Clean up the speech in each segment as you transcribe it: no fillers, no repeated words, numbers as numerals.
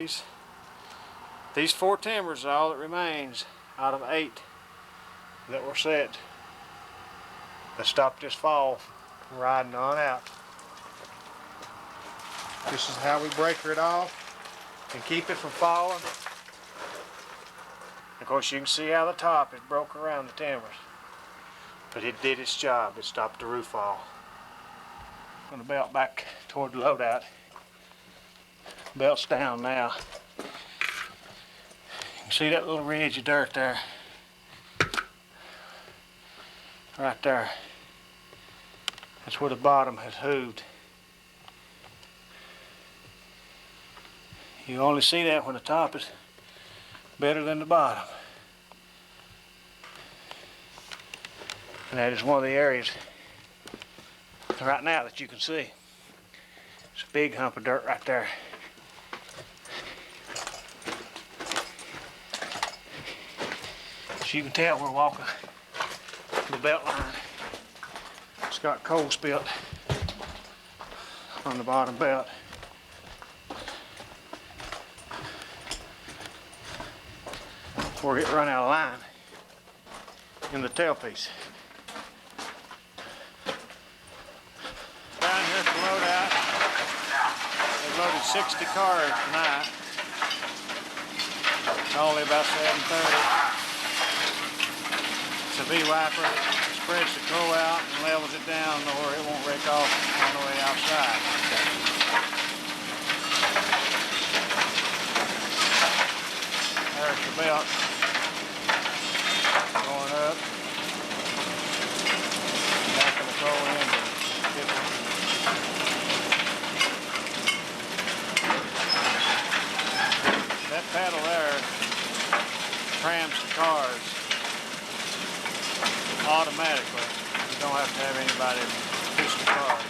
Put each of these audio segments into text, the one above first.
These 4 timbers are all that remains out of 8 that were set that stopped this fall from riding on out. This is how we breaker it off and keep it from falling. Of course, you can see how the top is broke around the timbers, but it did its job. It stopped the roof fall. I'm going to belt back toward the loadout. Belt's down now. You can see that little ridge of dirt there. Right there. That's where the bottom has hooved. You only see that when the top is better than the bottom. And that is one of the areas right now that you can see. It's a big hump of dirt right there. As you can tell, we're walking the belt line. It's got coal spilt on the bottom belt. Before it run out of line in the tailpiece. Down here at the loadout, they loaded 60 cars tonight. It's only about 7:30. It's a V-wiper, spreads the coal out and levels it down to where it won't rake off on the way outside. There's the belt going up. Back of the coal engine. That pedal there trams the cars automatically. You don't have to have anybody push the car.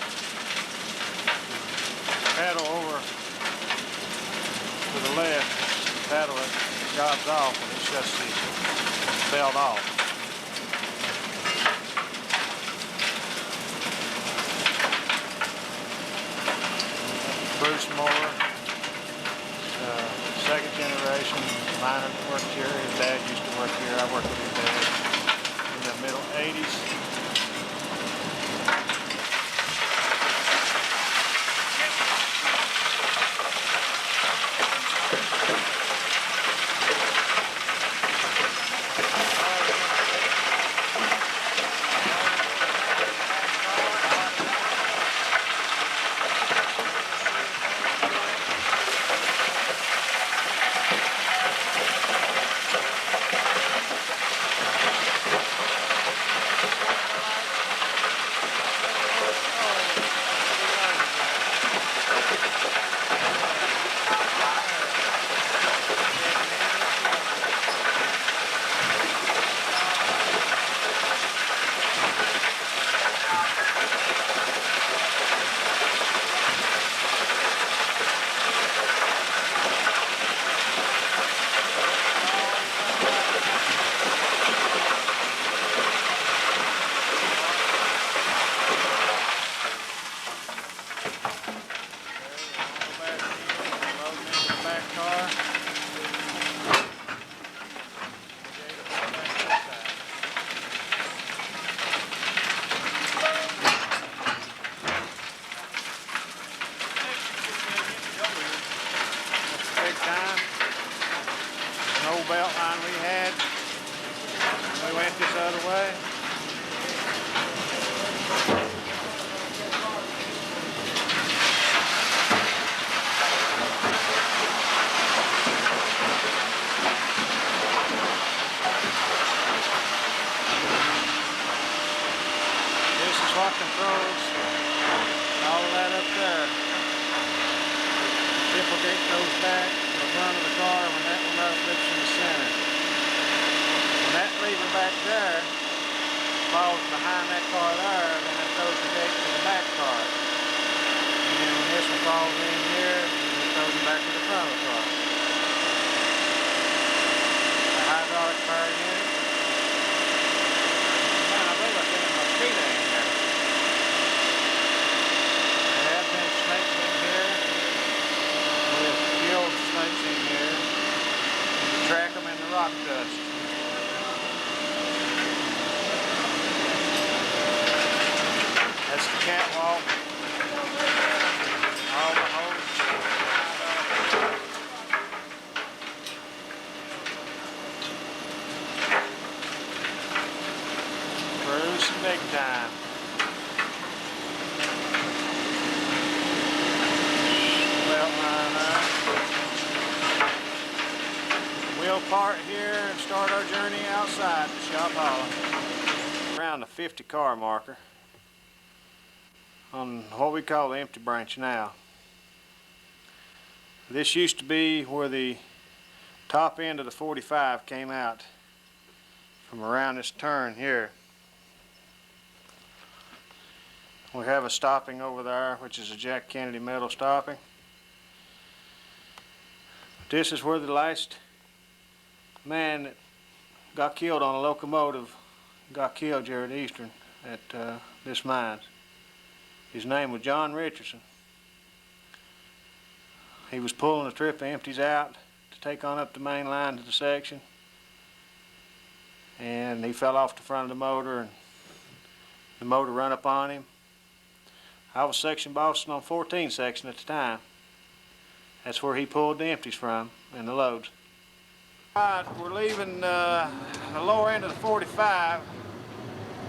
Pedal over to the left, pedal it, jobs off, and it shuts the belt off. Bruce Moore, second generation miner that worked here. His dad used to work here. I worked with his dad in the middle 80s. Belt line we had. We went this other way. This is what controls all of that up there. The dipple gate goes back to the front of the car when that one flips in the center. When that lever back there falls behind that car there, then it throws the gate to the back car. And then when this one falls in here, it throws it back to the front of the car. The hydraulic power unit. Man, I believe I sent in my mosquito in here. There have been snakes in here. We've killed snakes rock dust. That's the catwalk. All the holes. Cruising big time. Belt line up. We'll part here and start our journey outside the Shop Hollow. Around the 50 car marker on what we call the empty branch now. This used to be where the top end of the 45 came out from around this turn here. We have a stopping over there, which is a Jack Kennedy metal stopping. This is where the last man that got killed on a locomotive got killed, Jared Eastern, at this mine. His name was John Richardson. He was pulling a trip of empties out to take on up the main line to the section, and he fell off the front of the motor and the motor run up on him. I was section bossing on 14 section at the time. That's where he pulled the empties from and the loads. Alright, we're leaving the lower end of the 45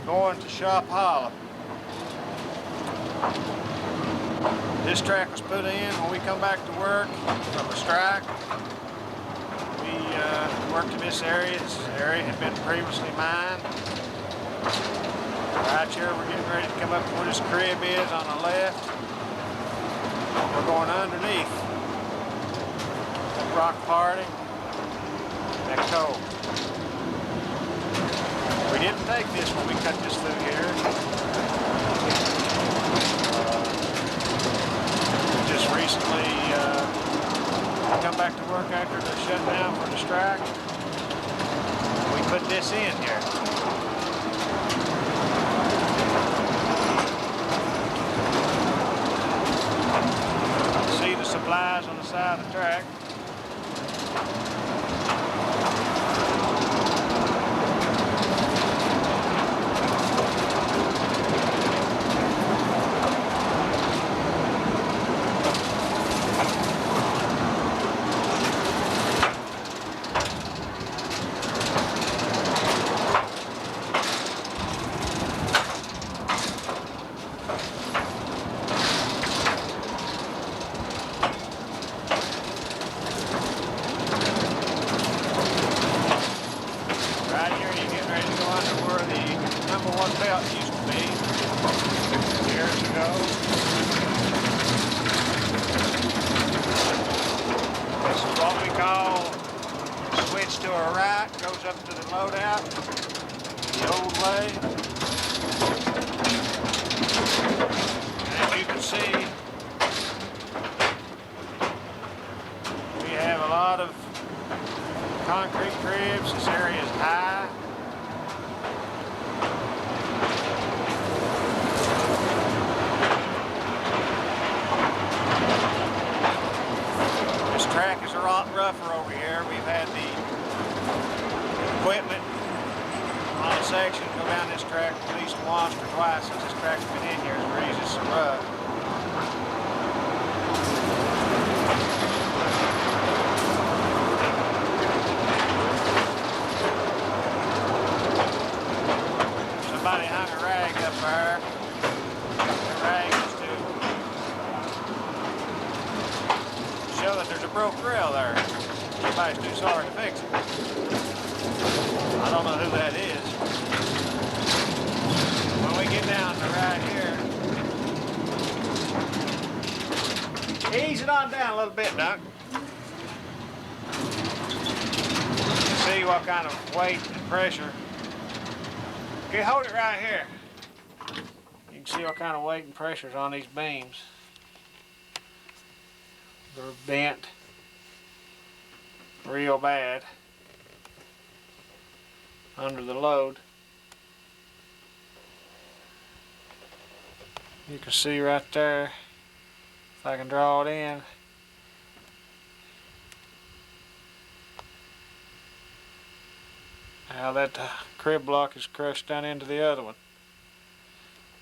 going to Shop Hollow. This track was put in when we come back to work from a strike. We worked in this area. This area had been previously mined. Right here we're getting ready to come up to where this crib is on the left. We're going underneath that rock parting, that coal. We didn't take this when we cut this through here. We just recently come back to work after the shutdown for the strike. We put this in here. See the supplies on the side of the track. Belt used to be years ago. This is what we call switch to a right, goes up to the loadout the old way. As you can see, we have a lot of concrete cribs. This area is high. Track is a lot rougher over here. We've had the equipment on the section go down this track at least once or twice since this track's been in here. It's raised some rough. Somebody hung a rag up there. The rag is to show that there's a broke rail there. Somebody's too sorry to fix it. I don't know who that is. When we get down to right here, ease it on down a little bit, Doc. See what kind of weight and pressure. Okay, hold it right here. You can see what kind of weight and pressure is on these beams. They're bent real bad under the load. You can see right there, if I can draw it in, Now that crib block is crushed down into the other one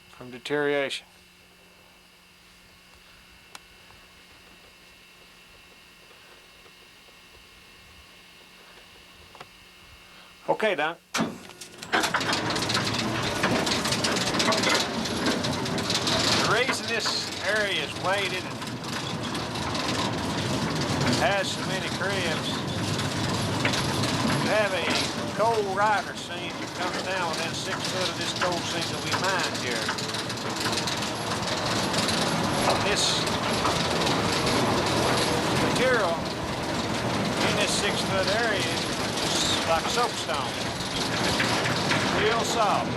from deterioration. Okay, Don. The reason this area is weighted and has so many cribs, you have a coal rider seam that comes down within 6 foot of this coal seam that we mined here. This material in this 6 foot area is like soapstone, real soft.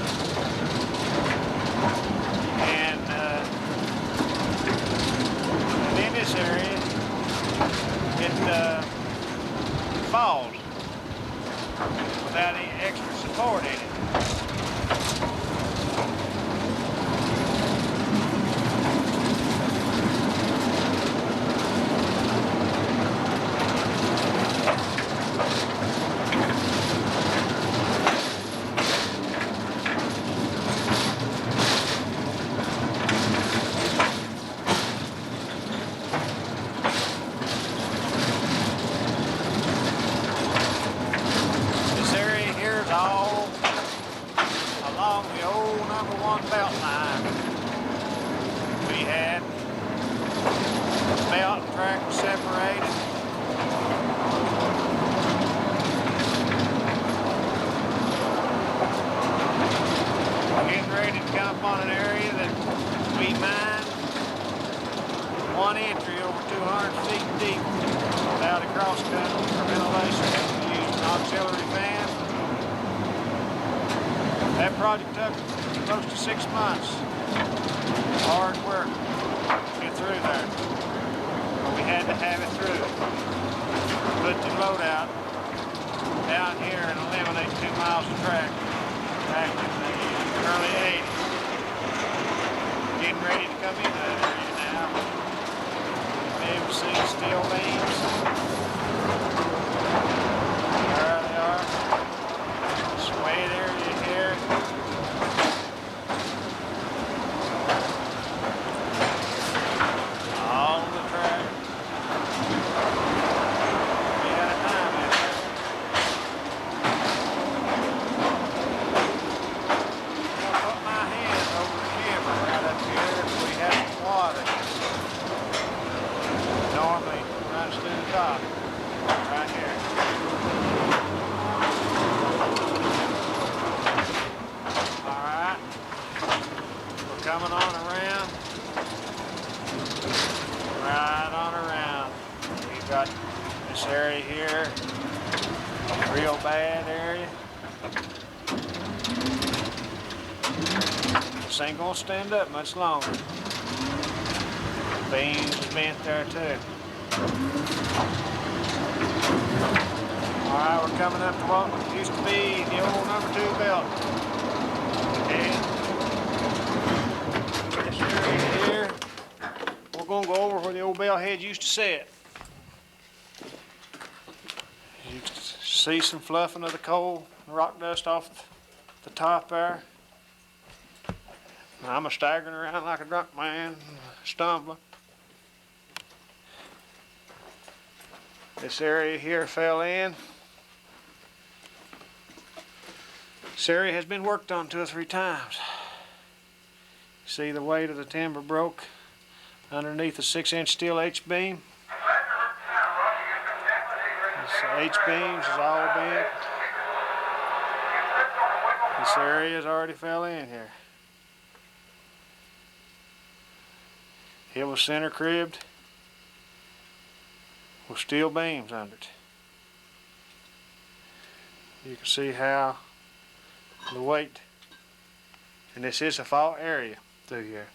And in this area, it falls without any extra support in it. All along the old #1 belt line. We had the belt and track was separated. We're getting ready to come upon an area that we mined one entry over 200 feet deep without a cross cut for ventilation. We used an auxiliary fan. That project took close to 6 months. Hard work to get through there. But we had to have it through. Put the load out down here and eliminate 2 miles of track back in the early 80s. Getting ready to come into that area now. Be able to see steel beams. There they are. Swayed area here. All the track. We had a time in there. I'm going to put my hand over the camera right up here if we have some water. Normally runs through the top. Right here. Coming on around, right on around. We've got this area here, real bad area. This ain't gonna stand up much longer. Beams is bent there too. All right, we're coming up to what used to be the old #2 belt. Okay. Here, we're going to go over where the old bell head used to sit. You can see some fluffing of the coal, rock dust off the top there. I'm a staggering around like a drunk man, stumbling. This area here fell in. This area has been worked on 2 or 3 times. See the weight of the timber broke underneath the 6-inch steel H-beam. This H-beams is all bent. This area has already fell in here. It was center cribbed with steel beams under it. You can see how the weight, and this is a fault area through here.